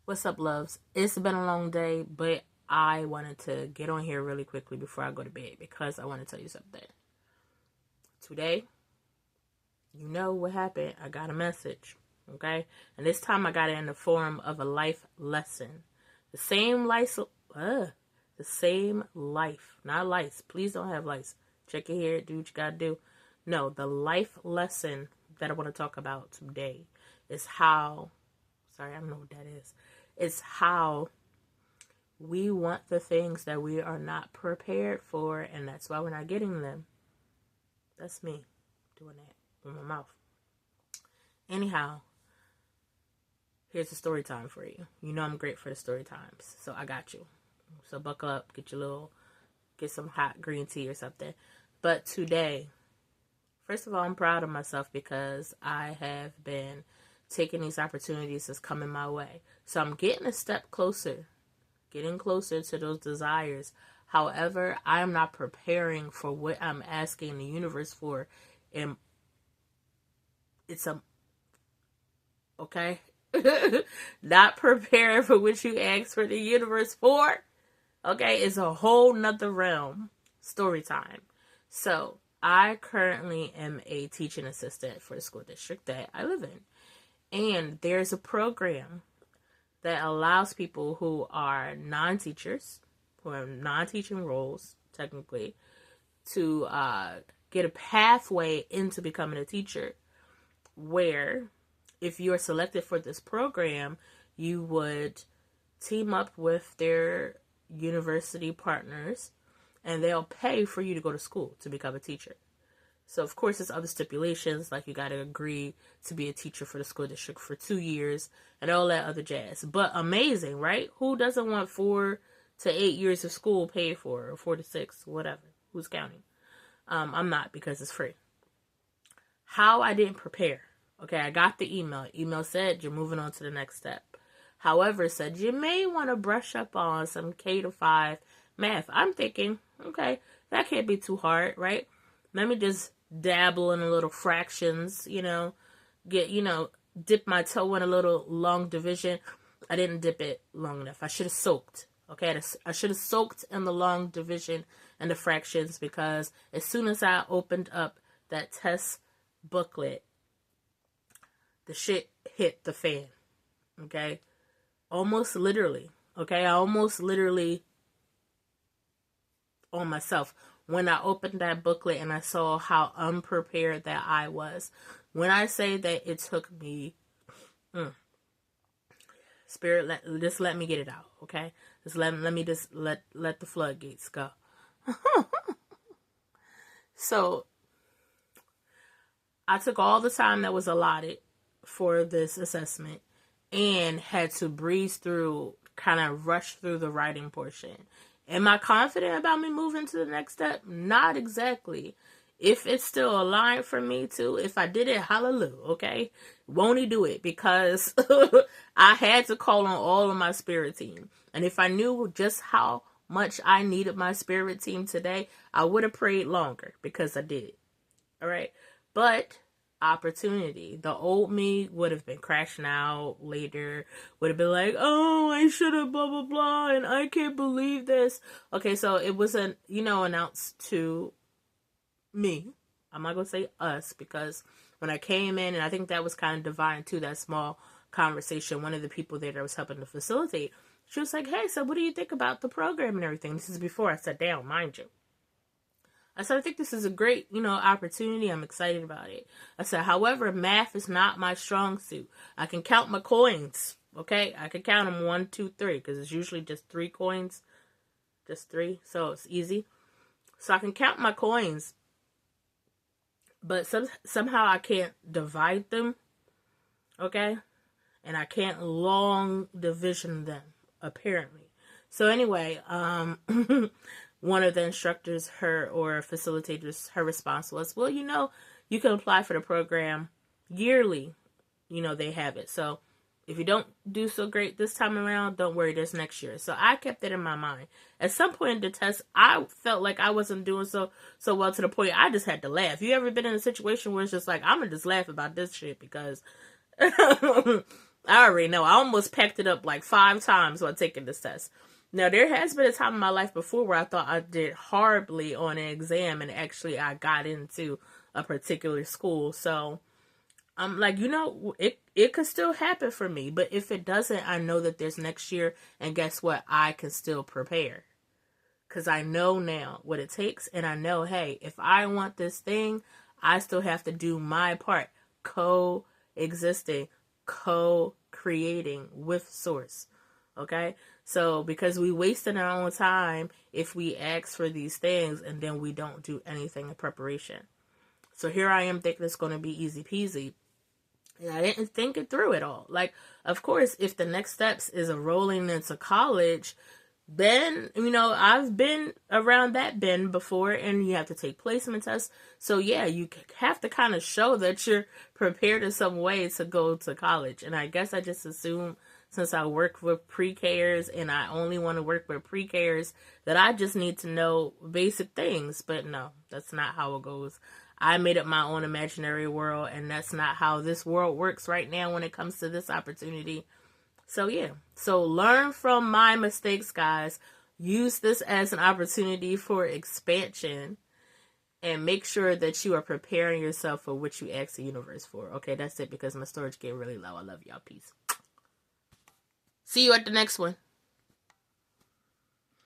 What's up, loves? It's been a long day, but I wanted to get on here really quickly before I go to bed because I want to tell you something. Today, you know what happened. I got a message, okay? And this time I got it in the form of a life lesson. The same life, not lice. Please don't have lice. Check your hair, do what you gotta do. No, the life lesson that I want to talk about today is how, sorry, I don't know what that is. It's how we want the things that we are not prepared for, and that's why we're not getting them. That's me doing that with my mouth. Anyhow, here's a story time for you. You know I'm great for the story times, so I got you. So buckle up, get some hot green tea or something. But today, first of all, I'm proud of myself because I have been taking these opportunities that's coming my way. So I'm getting a step closer, getting closer to those desires. However, I'm not preparing for what I'm asking the universe for. And okay? Not preparing for what you ask for the universe for. Okay, it's a whole nother realm. Story time. So, I currently am a teaching assistant for the school district that I live in. And there's a program that allows people who are non-teachers, who have non-teaching roles, technically, to get a pathway into becoming a teacher, where if you're selected for this program, you would team up with their university partners, and they'll pay for you to go to school to become a teacher. So, of course, there's other stipulations, like you got to agree to be a teacher for the school district for 2 years and all that other jazz. But amazing, right? Who doesn't want 4 to 8 years of school paid for, or 4 to 6, whatever? Who's counting? I'm not, because it's free. How I didn't prepare. Okay, I got the email. Email said you're moving on to the next step. However, it said you may want to brush up on some K to 5 math. I'm thinking, okay, that can't be too hard, right? Let me just dabble in a little fractions, dip my toe in a little long division. I didn't dip it long enough. I should have soaked. Okay, I should have soaked in the long division and the fractions, because as soon as I opened up that test booklet, the shit hit the fan. Okay, almost literally. Okay, I almost literally on myself when I opened that booklet and I saw how unprepared that I was. When I say that it took me, Spirit, just let me get it out, okay? Just let the floodgates go. So, I took all the time that was allotted for this assessment and had to breeze through, kind of rush through the writing portion. Am I confident about me moving to the next step? Not exactly. If it's still aligned for me to, if I did it, hallelujah, okay? Won't he do it? Because I had to call on all of my spirit team. And if I knew just how much I needed my spirit team today, I would have prayed longer, because I did. All right? But opportunity. The old me would have been crashing out later, would have been like, oh, I should have blah, blah, blah, and I can't believe this. Okay, so it wasn't, announced to me. I'm not going to say us, because when I came in, and I think that was kind of divine too, that small conversation, one of the people there that was helping to facilitate, she was like, hey, so what do you think about the program and everything? This is before I sat down, mind you. I said, I think this is a great, opportunity. I'm excited about it. I said, however, math is not my strong suit. I can count my coins, okay? I can count them 1, 2, 3, because it's usually just 3 coins. Just 3, so it's easy. So I can count my coins, but somehow I can't divide them, okay? And I can't long division them, apparently. So anyway, one of the instructors, her facilitators, her response was, well, you can apply for the program yearly. They have it. So if you don't do so great this time around, don't worry, there's next year. So I kept it in my mind. At some point in the test, I felt like I wasn't doing so well, to the point I just had to laugh. You ever been in a situation where it's just like, I'm going to just laugh about this shit, because I already know. I almost packed it up like 5 times while taking this test. Now, there has been a time in my life before where I thought I did horribly on an exam and actually I got into a particular school. So I'm like, it could still happen for me. But if it doesn't, I know that there's next year. And guess what? I can still prepare. Because I know now what it takes. And I know, hey, if I want this thing, I still have to do my part. Coexisting, co-creating with source. Okay? So, because we wasted our own time if we ask for these things and then we don't do anything in preparation. So here I am thinking it's going to be easy peasy. And I didn't think it through at all. Like, of course, if the next steps is enrolling into college, then, I've been around that bend before, and you have to take placement tests. So, yeah, you have to kind of show that you're prepared in some way to go to college. And I guess I just assume, since I work with pre-Kers and I only want to work with pre-Kers, that I just need to know basic things. But no, that's not how it goes. I made up my own imaginary world, and that's not how this world works right now when it comes to this opportunity. So, yeah. So, learn from my mistakes, guys. Use this as an opportunity for expansion. And make sure that you are preparing yourself for what you ask the universe for. Okay, that's it, because my storage get really low. I love y'all. Peace. See you at the next one.